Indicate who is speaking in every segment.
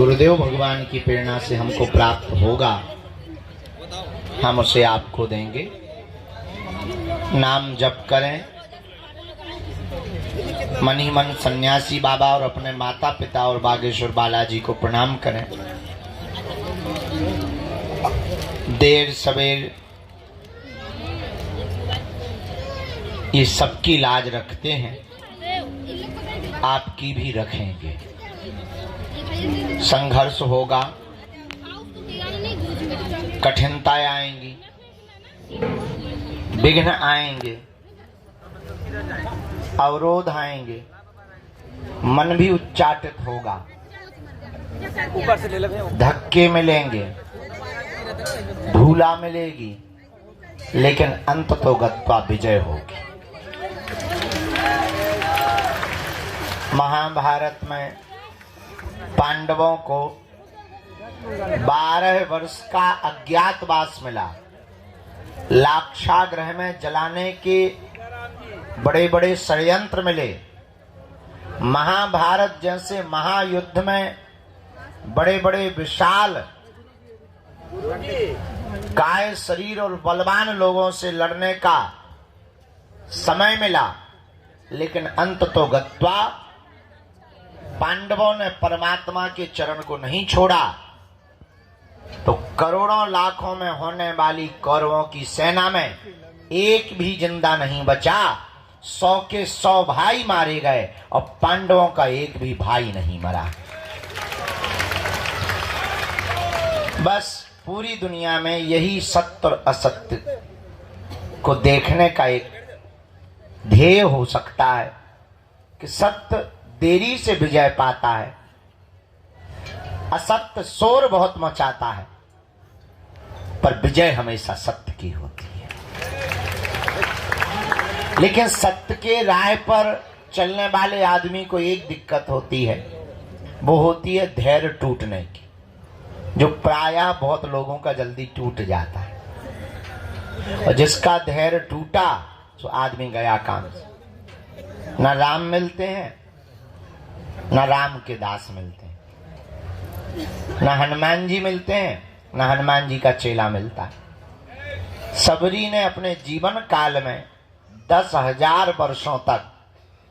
Speaker 1: गुरुदेव भगवान की प्रेरणा से हमको प्राप्त होगा, हम उसे आपको देंगे। नाम जप करें, मन ही मन सन्यासी बाबा और अपने माता पिता और बागेश्वर बालाजी को प्रणाम करें। देर सवेर ये सबकी लाज रखते हैं, आपकी भी रखेंगे। संघर्ष होगा, कठिनताएं आएंगी, विघ्न आएंगे, अवरोध आएंगे, मन भी उच्चाटित होगा, धक्के मिलेंगे, धूला मिलेगी, लेकिन अंत तो गत्वा विजय होगी। महाभारत में पांडवों को 12 वर्ष का अज्ञातवास मिला। लाक्षागृह में जलाने के बड़े बड़े षड्यंत्र मिले। महाभारत जैसे महायुद्ध में बड़े बड़े विशाल काय शरीर और बलवान लोगों से लड़ने का समय मिला, लेकिन अंत तो गत्वा पांडवों ने परमात्मा के चरण को नहीं छोड़ा, तो करोड़ों लाखों में होने वाली कौरवों की सेना में एक भी जिंदा नहीं बचा। 100 के 100 भाई मारे गए और पांडवों का एक भी भाई नहीं मरा। बस पूरी दुनिया में यही सत्य और असत्य को देखने का एक ध्येय हो सकता है कि सत्य देरी से विजय पाता है, असत्य शोर बहुत मचाता है, पर विजय हमेशा सत्य की होती है। लेकिन सत्य के राह पर चलने वाले आदमी को एक दिक्कत होती है, वो होती है धैर्य टूटने की, जो प्रायः बहुत लोगों का जल्दी टूट जाता है। और जिसका धैर्य टूटा तो आदमी गया काम से। न राम मिलते हैं, न राम के दास मिलते हैं, न हनुमान जी मिलते हैं, न हनुमान जी का चेला मिलता है। सबरी ने अपने जीवन काल में 10,000 वर्षों तक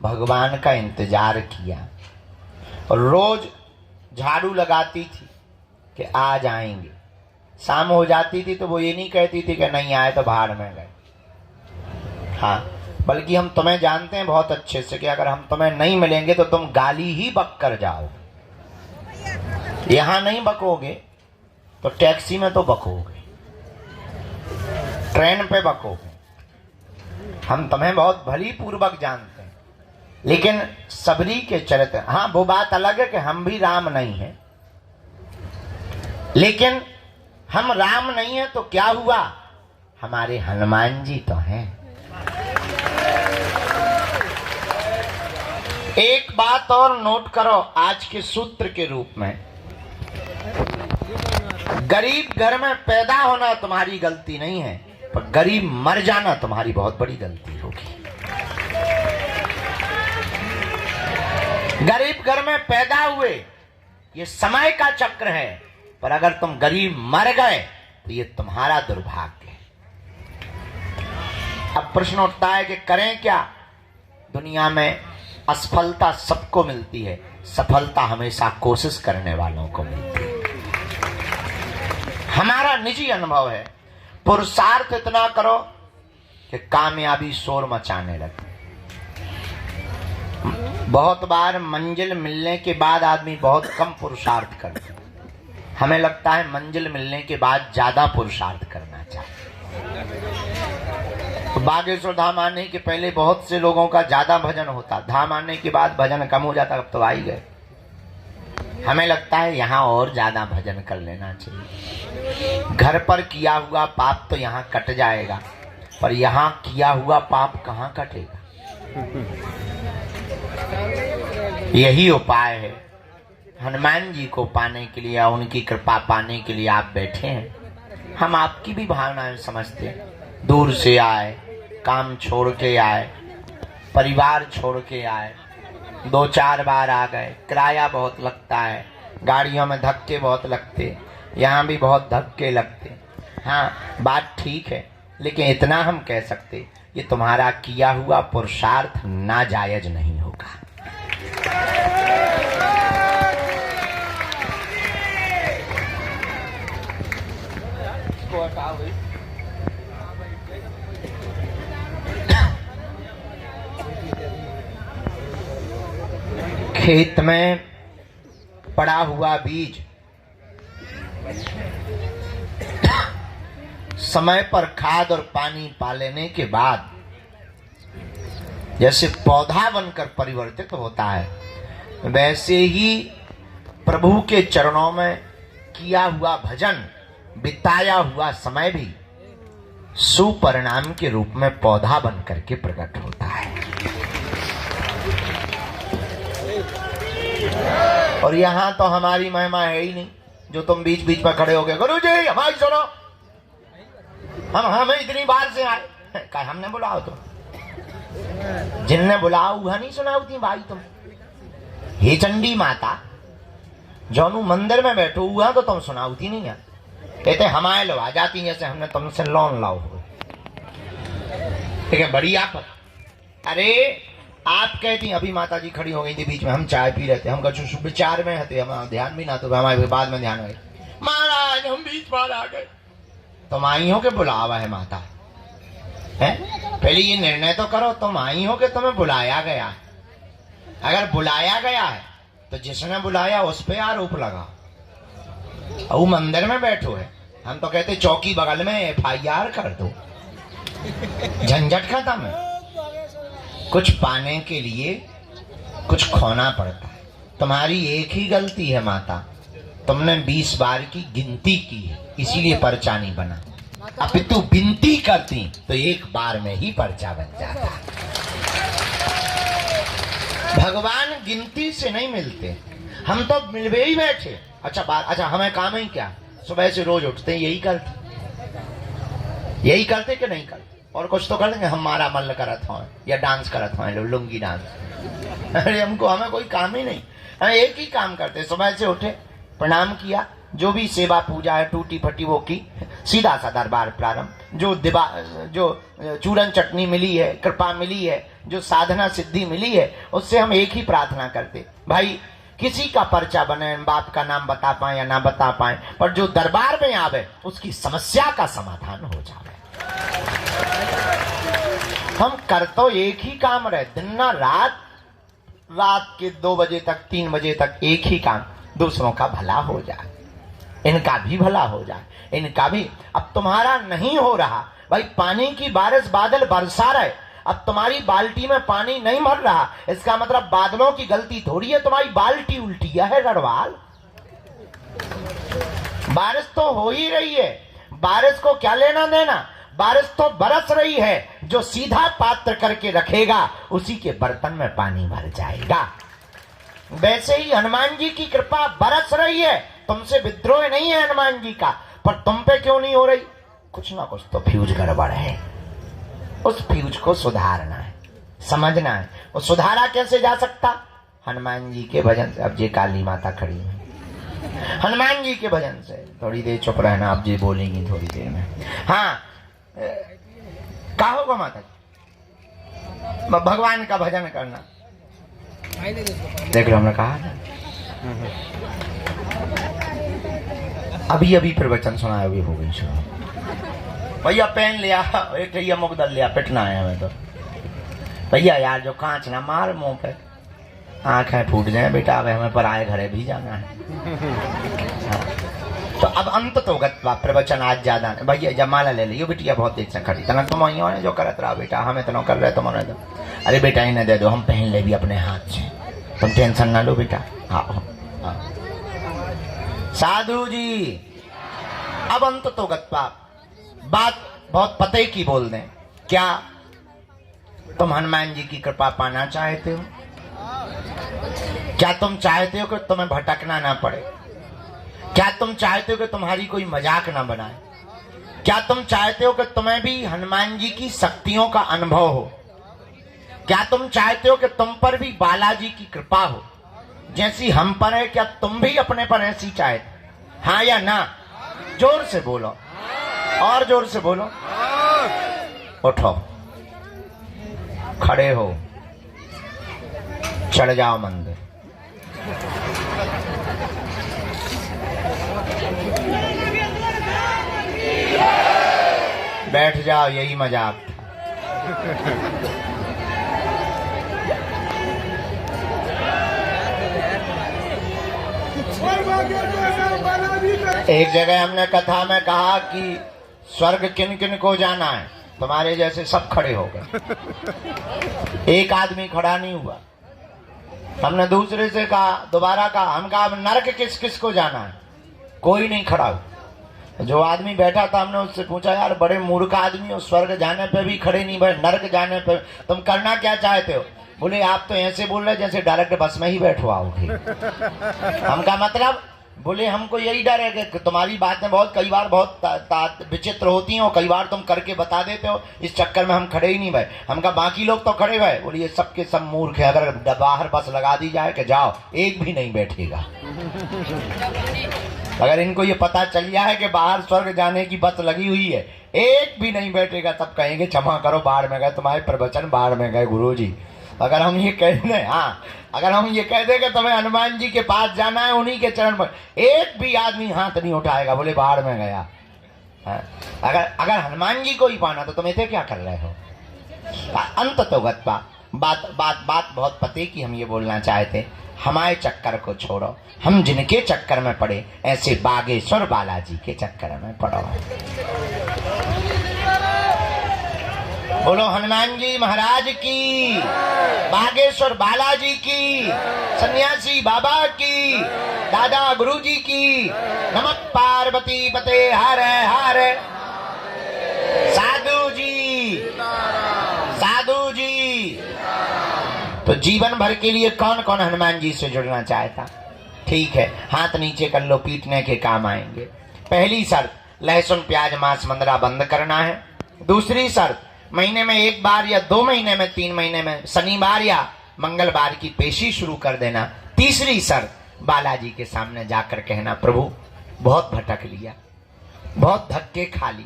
Speaker 1: भगवान का इंतजार किया और रोज झाड़ू लगाती थी कि आज आएंगे। शाम हो जाती थी तो वो ये नहीं कहती थी कि नहीं आए तो भाड़ में गए। हाँ, बल्कि हम तुम्हें जानते हैं बहुत अच्छे से कि अगर हम तुम्हें नहीं मिलेंगे तो तुम गाली ही बक कर जाओगे। यहां नहीं बकोगे तो टैक्सी में तो बकोगे, ट्रेन पे बकोगे। हम तुम्हें बहुत भली पूर्वक जानते हैं, लेकिन सबरी के चरित्र, हाँ वो बात अलग है कि हम भी राम नहीं हैं, लेकिन हम राम नहीं हैं तो क्या हुआ, हमारे हनुमान जी तो हैं। एक बात और नोट करो आज के सूत्र के रूप में, गरीब घर में पैदा होना तुम्हारी गलती नहीं है, पर गरीब मर जाना तुम्हारी बहुत बड़ी गलती होगी। गरीब घर में पैदा हुए, ये समय का चक्र है, पर अगर तुम गरीब मर गए तो ये तुम्हारा दुर्भाग्य है। अब प्रश्न उठता है कि करें क्या। दुनिया में असफलता सबको मिलती है, सफलता हमेशा कोशिश करने वालों को मिलती है। हमारा निजी अनुभव है, पुरुषार्थ इतना करो कि कामयाबी शोर मचाने लगे। बहुत बार मंजिल मिलने के बाद आदमी बहुत कम पुरुषार्थ करता है। हमें लगता है मंजिल मिलने के बाद ज्यादा पुरुषार्थ करना चाहिए। तो बागेश्वर धाम आने के पहले बहुत से लोगों का ज्यादा भजन होता, धाम आने के बाद भजन कम हो जाता, अब तो आ ही गए। हमें लगता है यहाँ और ज्यादा भजन कर लेना चाहिए। घर पर किया हुआ पाप तो यहाँ कट जाएगा, पर यहाँ किया हुआ पाप कहाँ कटेगा। यही उपाय है। हनुमान जी को पाने के लिए, उनकी कृपा पाने के लिए आप बैठे हैं। हम आपकी भी भावनाएं समझते हैं। दूर से आए, काम छोड़ के आए, परिवार छोड़ के आए, 2-4 बार आ गए, किराया बहुत लगता है, गाड़ियों में धक्के बहुत लगते, यहाँ भी बहुत धक्के लगते। हाँ, बात ठीक है, लेकिन इतना हम कह सकते, ये तुम्हारा किया हुआ पुरुषार्थ नाजायज नहीं होगा। खेत में पड़ा हुआ बीज समय पर खाद और पानी पा लेने के बाद जैसे पौधा बनकर परिवर्तित होता है, वैसे ही प्रभु के चरणों में किया हुआ भजन, बिताया हुआ समय भी सुपरिणाम के रूप में पौधा बनकर के प्रकट होता है। और यहां तो हमारी महिमा है ही नहीं, जो तुम बीच बीच में खड़े हो गए, गुरु जी हमारी सुनो, हम इतनी बार से आए, क्या हमने बुलाओ तुम? जिनने बुलाओ वह नहीं सुनाओ थी भाई तुम। हे चंडी माता, जोनू मंदिर में बैठो हुआ तो तुम सुनाओ थी नहीं है, कहते हमारे लो आ जाती जैसे हमने तुमसे लोन लाओ हो। ठीक है, बड़ी आप, अरे आप कहती अभी माता जी खड़ी हो गई थी बीच में, हम चाय पी रहे थे, हम कुछ विचार में थे, हम ध्यान भी ना, तो हमारे बाद में ध्यान हुए महाराज हम बीच बार आ गए। तुम आई हो के बुलावा है माता है? पहले ये निर्णय तो करो, तुम आई हो कि तुम्हें बुलाया गया। अगर बुलाया गया है तो जिसने बुलाया उस पे आरोप लगा। वो मंदिर में बैठो है, हम तो कहते चौकी बगल में FIR कर दो, झंझट खत्म है। कुछ पाने के लिए कुछ खोना पड़ता है। तुम्हारी एक ही गलती है माता, तुमने 20 बार की गिनती की है, इसीलिए पर्चा नहीं बना। अब तू विनती करती तो एक बार में ही पर्चा बन जाता। भगवान गिनती से नहीं मिलते, हम तो मिलवे ही बैठे। अच्छा हमें काम ही क्या, सुबह से रोज उठते यही करते कि नहीं करते? और कुछ तो कर देंगे, हमारा मन करत हो या डांस करत हो, लुंगी डांस। अरे हमें कोई काम ही नहीं, हम एक ही काम करते, सुबह से उठे, प्रणाम किया, जो भी सेवा पूजा है टूटी फटी वो की, सीधा सा दरबार प्रारंभ। जो चूरन चटनी मिली है, कृपा मिली है, जो साधना सिद्धि मिली है, उससे हम एक ही प्रार्थना करते, भाई किसी का पर्चा बने, बाप का नाम बता पाए या ना बता पाए, पर जो दरबार में आवे उसकी समस्या का समाधान हो जाए। हम कर तो एक ही काम रहे, दिन ना रात के 2 बजे तक 3 बजे तक एक ही काम, दूसरों का भला हो जाए, इनका भी भला हो जाए, इनका भी। अब तुम्हारा नहीं हो रहा भाई, पानी की बारिश बादल बरसा रहे, अब तुम्हारी बाल्टी में पानी नहीं भर रहा, इसका मतलब बादलों की गलती थोड़ी है, तुम्हारी बाल्टी उल्टी है गढ़वाल। बारिश तो हो ही रही है, बारिश को क्या लेना देना, बारिश तो बरस रही है, जो सीधा पात्र करके रखेगा उसी के बर्तन में पानी भर जाएगा। वैसे ही हनुमान जी की कृपा बरस रही है, तुमसे विद्रोह नहीं है हनुमान जी का, पर तुम पे क्यों नहीं हो रही? कुछ ना कुछ तो फ्यूज गड़बड़ है, उस फ्यूज को सुधारना है, समझना है। वो सुधारा कैसे जा सकता? हनुमान जी के भजन से। अब जी काली माता खड़ी है, हनुमान जी के भजन से। थोड़ी देर चुप रहना, अब जी बोलेंगी थोड़ी देर में। हाँ, क्या होगा माता जी? भगवान का भजन करना। देख लो, हमने कहा ना, अभी प्रवचन सुनाया, अभी हो गई सुनो। भैया पेन लिया, एक भैया मुकदल लिया, पिटना है हमें तो। भैया यार जो कांच ना मार मुंह पे, आंखें फूट जाए बेटा, अब हमें पराए घरे भी जाना है। हाँ। तो अब अंत तो गत्वा प्रवचन आज ज्यादा भैया जमाला ले लियो बिटिया, बहुत देर से खड़ी तना तुम आई हो जो करत रहा बेटा, हमें तो कर रहे तुम्हारे तो। अरे बेटा इन्हें दे दो, हम पहन ले भी अपने हाथ से, तुम टेंशन ना लो बेटा। हाँ साधु जी, अब अंत तो गत्वा, बात बहुत पते की बोल दें। क्या तुम हनुमान जी की कृपा पाना चाहते हो? क्या तुम चाहते हो कि तुम्हें भटकना ना पड़े? क्या तुम चाहते हो कि तुम्हारी कोई मजाक ना बनाए? क्या तुम चाहते हो कि तुम्हें भी हनुमान जी की शक्तियों का अनुभव हो? क्या तुम चाहते हो कि तुम पर भी बालाजी की कृपा हो? जैसी हम पर है, क्या तुम भी अपने पर ऐसी चाहते? हाँ या ना? जोर से बोलो, और जोर से बोलो। उठो, खड़े हो, चढ़ जाओ मंदिर। बैठ जाओ, यही मजाक था। एक जगह हमने कथा में कहा कि स्वर्ग किन किन को जाना है, तुम्हारे जैसे सब खड़े हो गए, एक आदमी खड़ा नहीं हुआ। हमने दूसरे से कहा, दोबारा कहा, हम कहा नरक किस किस को जाना है, कोई नहीं खड़ा हुआ। जो आदमी बैठा था हमने उससे पूछा, यार बड़े मूर्ख आदमी हो, स्वर्ग जाने पे भी खड़े नहीं भाई, नरक जाने पे तुम करना क्या चाहते हो? बोले आप तो ऐसे बोल रहे जैसे डायरेक्ट बस में ही बैठवाओगे। हम का मतलब? बोले हमको यही डर है कि तुम्हारी बातें बहुत कई बार बहुत विचित्र होती हैं और कई बार तुम करके बता देते हो, इस चक्कर में हम खड़े ही नहीं भाई। हम कहा बाकी लोग तो खड़े भाई। बोले ये सबके सब मूर्ख है, अगर बाहर बस लगा दी जाए कि जाओ, एक भी नहीं बैठेगा। अगर इनको ये पता चल गया है कि बाहर स्वर्ग जाने की बस लगी हुई है, एक भी नहीं बैठेगा, तब कहेंगे क्षमा करो, बाहर में गए तुम्हारे प्रवचन, बाहर में गए गुरुजी। अगर हम ये कह दें, हाँ, अगर हम ये कह दें कि तुम्हें हनुमान जी के पास जाना है, उन्हीं के चरण पर, एक भी आदमी हाथ नहीं उठाएगा, बोले बाहर में गया। अगर हनुमान जी को ही पाना तो तुम इसे क्या कर रहे हो? अंत तो बात बहुत पते की हम ये बोलना चाहते, हमारे चक्कर को छोड़ो, हम जिनके चक्कर में पड़े, ऐसे बागेश्वर बालाजी के चक्कर में पड़ो। बोलो हनुमान जी महाराज की, बागेश्वर बालाजी की, सन्यासी बाबा की, दादा गुरुजी की। नमः पार्वती पते हर हर। साधु जी, साधु जी। तो जीवन भर के लिए कौन कौन हनुमान जी से जुड़ना चाहता? ठीक है, हाथ नीचे कर लो, पीटने के काम आएंगे। पहली शर्त, लहसुन प्याज मांस मंदरा बंद करना है। दूसरी शर्त, महीने में एक बार या 2 महीने में 3 महीने में शनिवार या मंगलवार की पेशी शुरू कर देना। तीसरी शर्त, बालाजी के सामने जाकर कहना, प्रभु बहुत भटक लिया, बहुत धक्के खा लिए,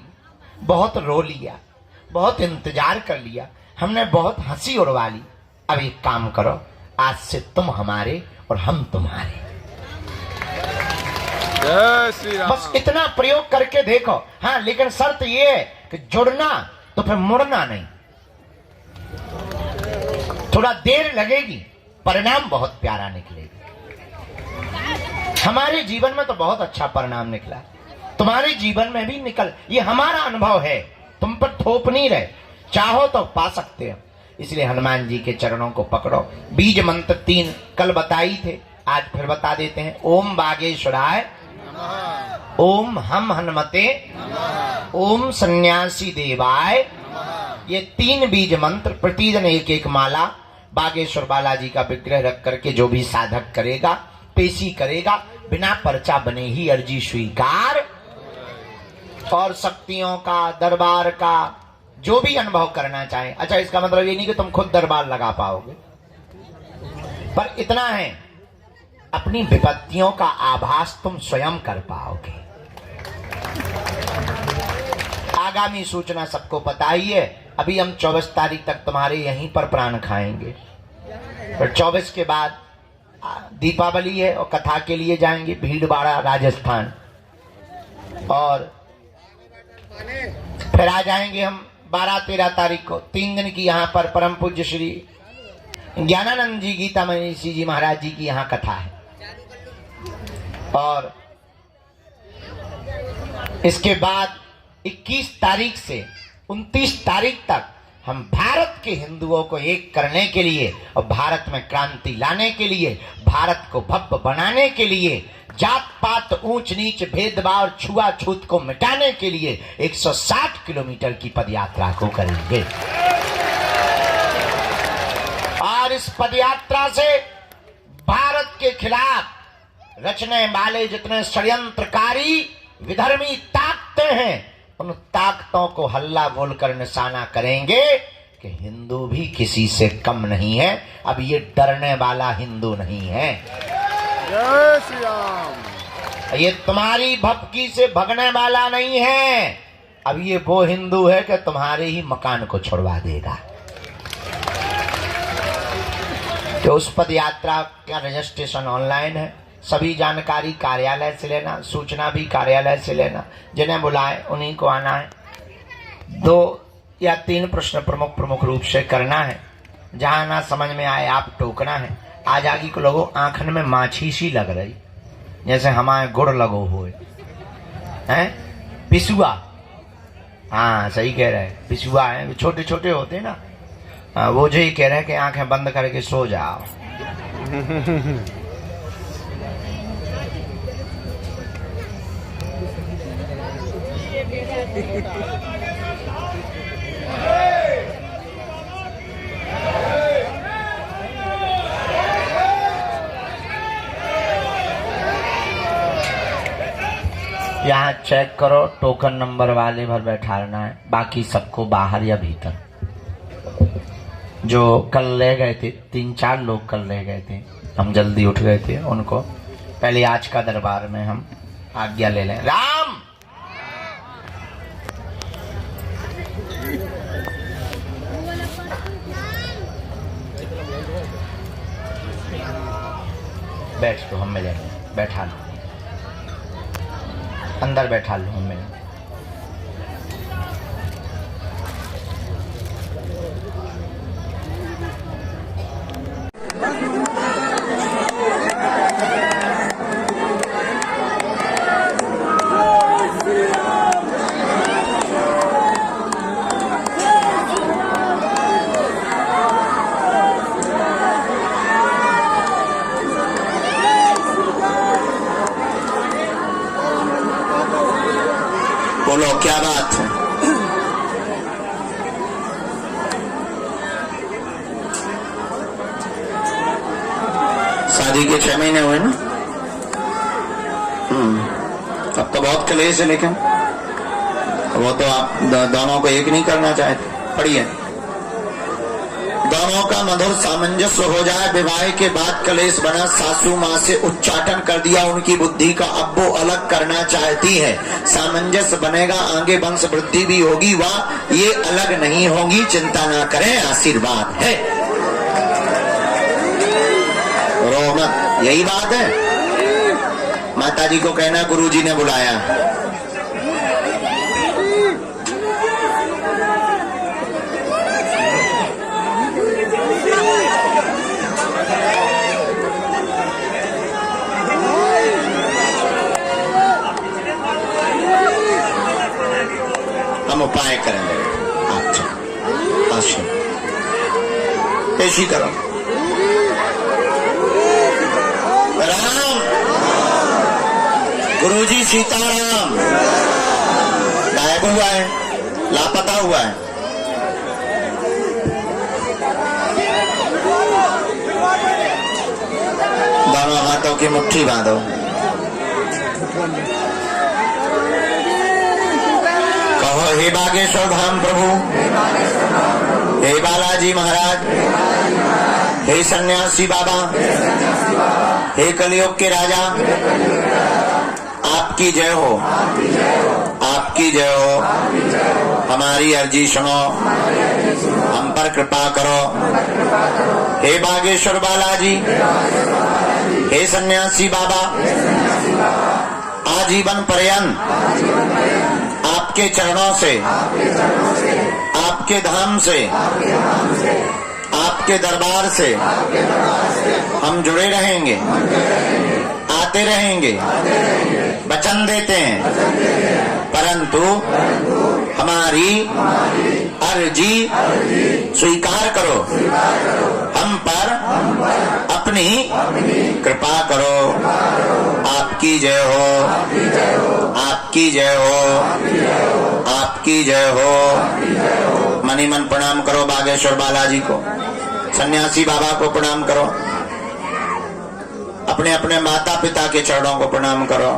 Speaker 1: बहुत रो लिया, बहुत इंतजार कर लिया, हमने बहुत हंसी उड़वा ली, अब एक काम करो, आज से तुम हमारे और हम तुम्हारे। बस इतना प्रयोग करके देखो। हाँ, लेकिन शर्त ये है कि जुड़ना तो फिर मुड़ना नहीं। थोड़ा देर लगेगी, परिणाम बहुत प्यारा निकलेगा। हमारे जीवन में तो बहुत अच्छा परिणाम निकला, तुम्हारे जीवन में भी निकल, ये हमारा अनुभव है, तुम पर थोप नहीं रहे, चाहो तो पा सकते हो। इसलिए हनुमान जी के चरणों को पकड़ो। बीज मंत्र 3 कल बताई थे, आज फिर बता देते हैं। ओम बागेश्वराय, ओम हम हनुमते, ओम सन्यासी देवाय। ये 3 बीज मंत्र प्रतिदिन एक एक माला बागेश्वर बालाजी का विग्रह रख करके जो भी साधक करेगा, पेशी करेगा, बिना पर्चा बने ही अर्जी स्वीकार। और शक्तियों का, दरबार का जो भी अनुभव करना चाहे। अच्छा, इसका मतलब ये नहीं कि तुम खुद दरबार लगा पाओगे, पर इतना है, अपनी विपत्तियों का आभास तुम स्वयं कर पाओगे। आगामी सूचना सबको पता ही है। अभी हम 24 तारीख तक तुम्हारे यहीं पर प्राण खाएंगे, फिर 24 के बाद दीपावली है और कथा के लिए जाएंगे भीलवाड़ा राजस्थान, और फिर आ जाएंगे हम 12-13 तारीख को। 3 दिन की यहाँ पर परम पूज्य श्री ज्ञानानंद जी गीता मनीषी जी महाराज जी की यहाँ कथा है। और इसके बाद 21 तारीख से 29 तारीख तक हम भारत के हिंदुओं को एक करने के लिए और भारत में क्रांति लाने के लिए, भारत को भव्य बनाने के लिए, जात पात ऊंच नीच भेदभाव छुआछूत को मिटाने के लिए 160 किलोमीटर की पदयात्रा को करेंगे। और इस पदयात्रा से भारत के खिलाफ रचने वाले जितने षड्यंत्रकारी विधर्मी ताकतें हैं, उन ताकतों को हल्ला बोलकर निशाना करेंगे कि हिंदू भी किसी से कम नहीं है। अब ये डरने वाला हिंदू नहीं है।
Speaker 2: जय श्री राम।
Speaker 1: ये तुम्हारी भपकी से भगने वाला नहीं है, अब ये वो हिंदू है कि तुम्हारे ही मकान को छुड़वा देगा। तो उस पद यात्रा का रजिस्ट्रेशन ऑनलाइन है, सभी जानकारी कार्यालय से लेना, सूचना भी कार्यालय से लेना, जिन्हें बुलाए उन्हीं को आना है। 2 या 3 प्रश्न प्रमुख रूप से करना है, जहां ना समझ में आए आप टोकना है। आज आगे को लोगों आंखन में माछी सी लग रही, जैसे हमारे गुड़ लगो हुए हैं। पिसुआ, हाँ सही कह रहे हैं, पिसुआ है, छोटे छोटे होते ना, वो जो ही कह रहे हैं कि आंखें बंद करके सो जाओ। यहाँ चेक करो, टोकन नंबर वाले भर बैठाना है, बाकी सबको बाहर या भीतर। जो कल ले गए थे, 3-4 लोग कल ले गए थे, हम जल्दी उठ गए थे, उनको पहले आज का दरबार में हम आज्ञा ले लें। राम बैठ तो हम मिलेंगे, बैठा लो अंदर, बैठा लो हम मिलेंगे। बोलो क्या बात है? शादी के 6 महीने हुए ना? अब तो बहुत कलेश है, लेकिन वो तो आप दोनों को एक नहीं करना चाहते। पढ़िए, दोनों का मधुर सामंजस्य हो जाए, विवाह के बाद कलेश बना, सासू माँ से उच्चाटन कर दिया उनकी बुद्धि का, अब वो अलग करना चाहती है। सामंजस्य बनेगा, आगे वंश वृद्धि भी होगी, वाह ये अलग नहीं होगी, चिंता ना करें, आशीर्वाद है। रो मत, यही बात है। माताजी को कहना गुरुजी ने बुलाया। हम उपाय करेंगे, अच्छा ऐसी करो। राम, गुरुजी सीताराम। गायब हुआ है, लापता हुआ है। दोनों हाथों की मुट्ठी बांधो। कहो, हे बागेश्वर धाम प्रभु, हे बालाजी महाराज, हे सन्यासी बाबा, हे कलयुग के राजा, आपकी जय हो, आपकी जय हो। हमारी अर्जी सुनो, हम पर कृपा करो। हे बागेश्वर बालाजी, हे सन्यासी बाबा, आजीवन पर्यंत आपके चरणों से, आपके धाम से, आपके दरबार से हम जुड़े रहेंगे, आते रहेंगे, वचन देते हैं। परंतु हमारी अर्जी स्वीकार करो, हम पर अपनी कृपा करो। आपकी जय हो, आपकी जय हो, आपकी जय हो। मनी मन प्रणाम करो बागेश्वर बालाजी को, सन्यासी बाबा को प्रणाम करो, अपने अपने माता पिता के चरणों को प्रणाम करो।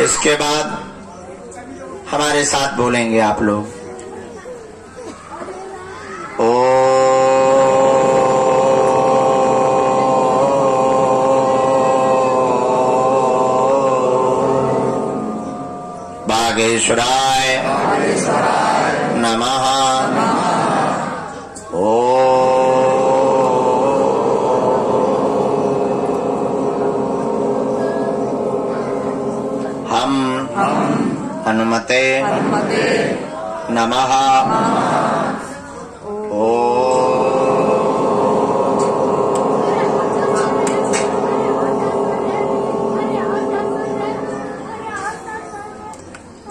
Speaker 1: इसके बाद हमारे साथ बोलेंगे आप लोग, ओ बागेश्वराय नमः। हम हनुमते नमः।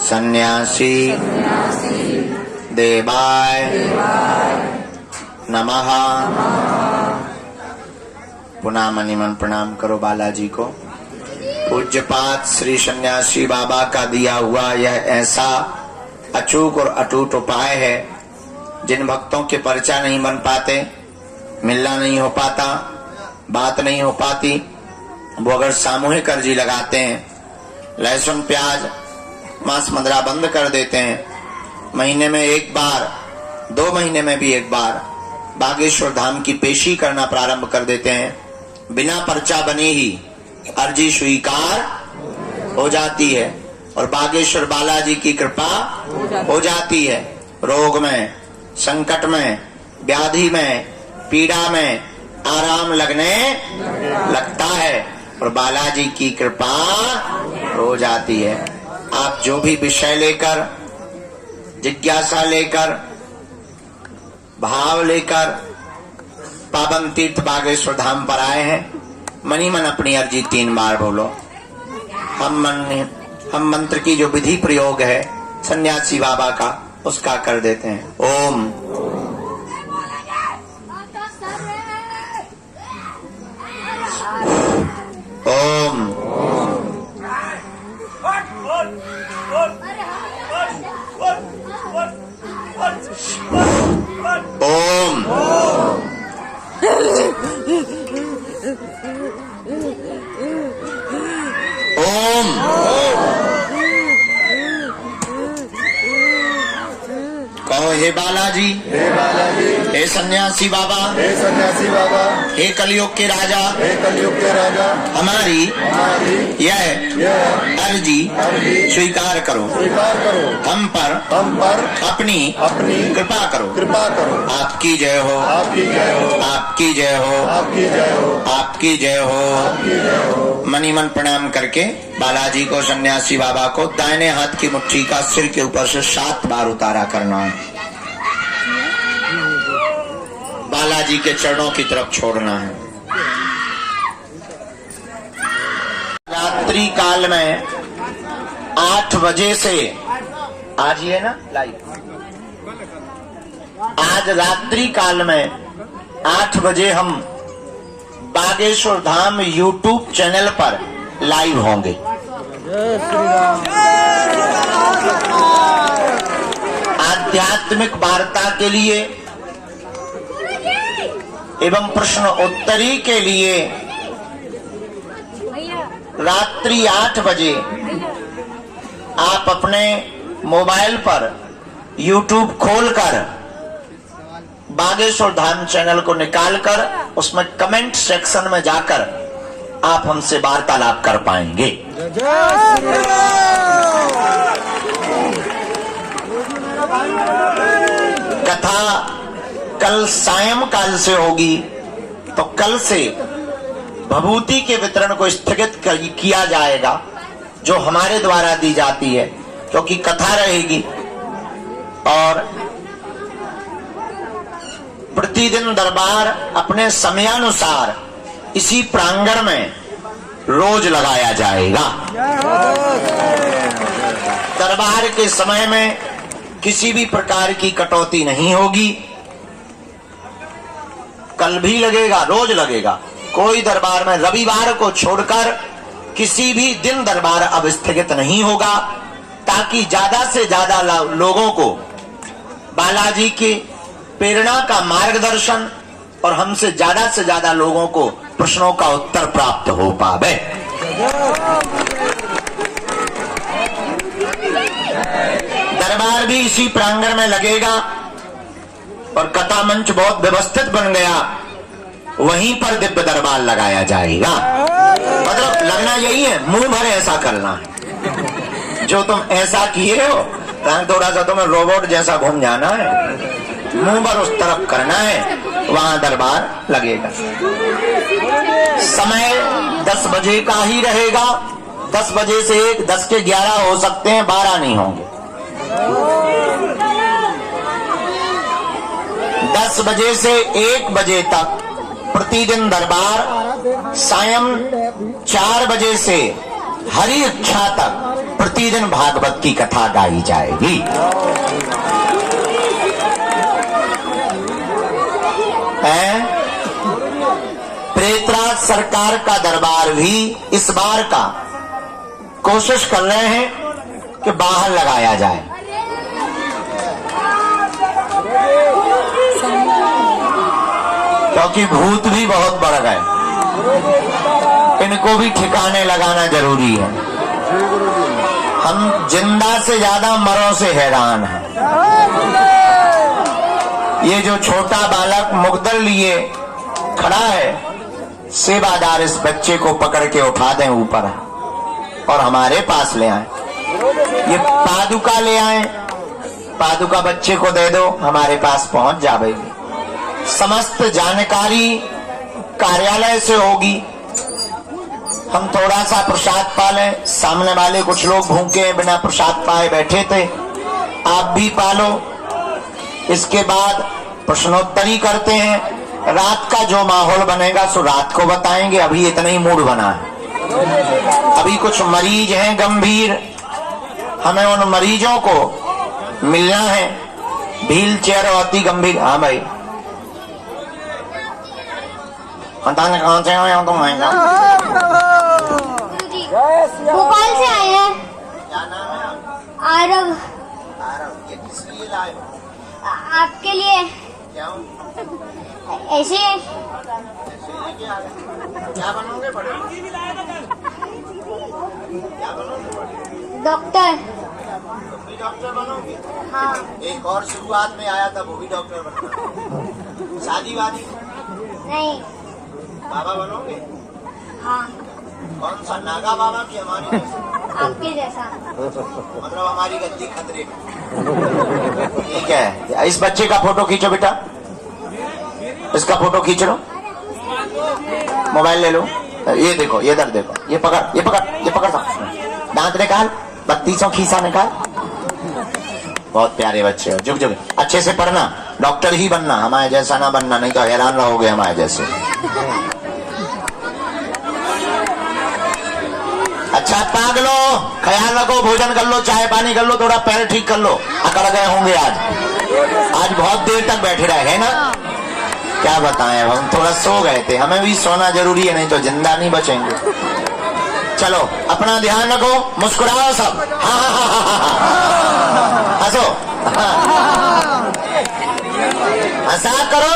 Speaker 1: सन्यासी देवाय नमः। पुनः मणिमन प्रणाम करो बालाजी को। पूज्यपाद श्री सन्यासी बाबा का दिया हुआ यह ऐसा अचूक और अटूट उपाय है, जिन भक्तों के पर्चा नहीं बन पाते, मिलना नहीं हो पाता, बात नहीं हो पाती, वो अगर सामूहिक अर्जी लगाते हैं, लहसुन प्याज मांस मदिरा बंद कर देते हैं, महीने में एक बार, 2 महीने में भी एक बार बागेश्वर धाम की पेशी करना प्रारंभ कर देते हैं, बिना पर्चा बने ही अर्जी स्वीकार हो जाती है और बागेश्वर बालाजी की कृपा हो जाती है। रोग में, संकट में, व्याधि में, पीड़ा में आराम लगने लगता है और बालाजी की कृपा हो जाती है। आप जो भी विषय लेकर, जिज्ञासा लेकर, भाव लेकर पावन तीर्थ बागेश्वर धाम पर आए हैं, मनी मन अपनी अर्जी 3 बार बोलो। हम मंत्र की जो विधि प्रयोग है सन्यासी बाबा का, उसका कर देते हैं। ओम ओम ओम ओम कहो हे बालाजी,
Speaker 2: हे बालाजी,
Speaker 1: हे सन्यासी बाबा,
Speaker 2: हे सन्यासी बाबा,
Speaker 1: हे कलयुग के राजा,
Speaker 2: हे कलयुग के राजा,
Speaker 1: हमारी यह अर्जी स्वीकार करो,
Speaker 2: स्वीकार करो।
Speaker 1: हम पर अपनी कृपा करो,
Speaker 2: कृपा करो।
Speaker 1: आपकी जय हो,
Speaker 2: आपकी जय हो,
Speaker 1: आपकी जय हो,
Speaker 2: आपकी जय हो,
Speaker 1: आपकी जय हो।
Speaker 2: आपकी जय हो।
Speaker 1: मनी मन प्रणाम करके बालाजी को, सन्यासी बाबा को दाहिने हाथ की मुट्ठी का सिर के ऊपर से 7 बार उतारा करना है। बालाजी के चरणों की तरफ छोड़ना है। रात्रि काल में 8 बजे से, आज ये ना लाइव, आज रात्रि काल में 8 बजे हम बागेश्वर धाम YouTube चैनल पर लाइव होंगे। आध्यात्मिक वार्ता के लिए एवं प्रश्न उत्तरी के लिए रात्रि 8 बजे आप अपने मोबाइल पर YouTube खोलकर बागेश्वर धाम चैनल को निकालकर उसमें कमेंट सेक्शन में जाकर आप हमसे वार्तालाप कर पाएंगे। कथा कल सायंकाल से होगी, तो कल से भभूति के वितरण को स्थगित किया जाएगा, जो हमारे द्वारा दी जाती है, क्योंकि कथा रहेगी और प्रतिदिन दरबार अपने समयानुसार इसी प्रांगण में रोज लगाया जाएगा। दरबार के समय में किसी भी प्रकार की कटौती नहीं होगी। कल भी लगेगा, रोज लगेगा। कोई दरबार में रविवार को छोड़कर किसी भी दिन दरबार अब स्थगित नहीं होगा, ताकि ज्यादा से ज्यादा लोगों को बालाजी की प्रेरणा का मार्गदर्शन और हमसे ज्यादा से ज्यादा लोगों को प्रश्नों का उत्तर प्राप्त हो पावे। दरबार भी इसी प्रांगण में लगेगा और कथा मंच बहुत व्यवस्थित बन गया, वहीं पर दिव्य दरबार लगाया जाएगा। मतलब लगना यही है, मुंह भर ऐसा करना है। जो तुम ऐसा किए हो, थोड़ा सा तुम्हें रोबोट जैसा घूम जाना है, मुंह पर उस तरफ करना है, वहां दरबार लगेगा। समय 10 बजे का ही रहेगा। 10 बजे से 1, 10 के 11 हो सकते हैं, 12 नहीं होंगे। 10 बजे से 1 बजे तक प्रतिदिन दरबार, सायं 4 बजे से हरि इच्छा तक प्रतिदिन भागवत की कथा गाई जाएगी। प्रेतराज सरकार का दरबार भी इस बार का कोशिश कर रहे हैं कि बाहर लगाया जाए। क्योंकि भूत भी बहुत बढ़ गए, इनको भी ठिकाने लगाना जरूरी है। हम जिंदा से ज्यादा मरों से हैरान हैं। ये जो छोटा बालक मुग्दर लिए खड़ा है, सेवादार इस बच्चे को पकड़ के उठा दें ऊपर और हमारे पास ले आए। ये पादुका ले आए, पादुका बच्चे को दे दो, हमारे पास पहुंच जाएगी। समस्त जानकारी कार्यालय से होगी। हम थोड़ा सा प्रसाद पा लें। सामने वाले कुछ लोग भूखे बिना प्रसाद पाए बैठे थे, आप भी पालो। इसके बाद प्रश्नोत्तरी करते हैं। रात का जो माहौल बनेगा सो रात को बताएंगे। अभी इतना ही मूड बना है। अभी कुछ मरीज हैं गंभीर, हमें उन मरीजों को मिलना है। व्हील चेयर और अति गंभीर। हाँ भाई, कहाँ से आए हो तुम?
Speaker 3: भोपाल से आए हैं।
Speaker 1: क्या नाम है आपका?
Speaker 3: आरव।
Speaker 1: आरव, ये किस लिए लाए हो?
Speaker 3: आपके लिए।
Speaker 1: क्या
Speaker 3: ऐसे
Speaker 1: लेके आ गए? क्या बनोगे बड़े? क्या बनोगे बड़े?
Speaker 3: डॉक्टर।
Speaker 1: तुम भी डॉक्टर बनोगे?
Speaker 3: हाँ।
Speaker 1: एक और शुरुआत में आया था, वो भी डॉक्टर बना। शादी वादी
Speaker 3: नहीं।
Speaker 1: बाबा बनोगे?
Speaker 3: हाँ।
Speaker 1: कौन सा, नागा बाबा की हमारी जैसा?
Speaker 3: आपके जैसा।
Speaker 1: मतलब हमारी गद्दी खतरे में। ठीक है, इस बच्चे का फोटो खींचो बेटा, इसका फोटो खींच लो। मोबाइल ले लो। ये देखो, ये इधर देखो, ये पकड़, ये पकड़, ये पकड़। दांत निकाल, 32 खीसा निकाल। बहुत प्यारे बच्चे हो। जुग जुग, अच्छे से पढ़ना, डॉक्टर ही बनना, हमारे जैसा ना बनना, नहीं तो हैरान रहोगे हमारे जैसे। अच्छा पागलो, ख्याल रखो, भोजन कर लो, चाय पानी कर लो, थोड़ा पैर ठीक कर लो। अकड़ गए होंगे आज बहुत देर तक बैठे रहे हैं ना। क्या बताएं, हम थोड़ा सो गए थे। हमें भी सोना जरूरी है, नहीं तो जिंदा नहीं बचेंगे। चलो अपना ध्यान रखो, मुस्कुराओ सब। हंसो, हंसा करो,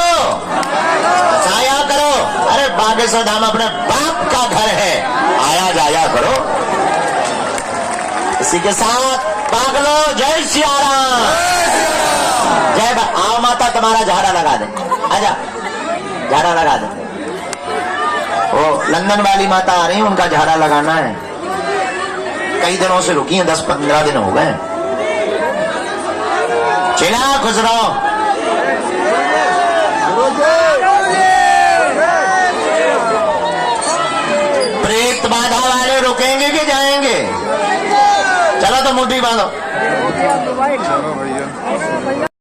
Speaker 1: हंसाया करो। अरे बागेश्वर धाम अपने बाप का घर है, आया जाया करो। इसी के साथ पागलो, जय सिया राम, जय। आओ माता, तुम्हारा झाड़ा लगा दे, आजा झाड़ा लगा दे। वो लंदन वाली माता आ रही है, उनका झाड़ा लगाना है। कई दिनों से रुकी हैं, 10-15 दिन हो गए। चला खुश रहो। प्रेत बाधा वाले रुकेंगे कि जाएंगे? चलो तो मुट्ठी बांधो।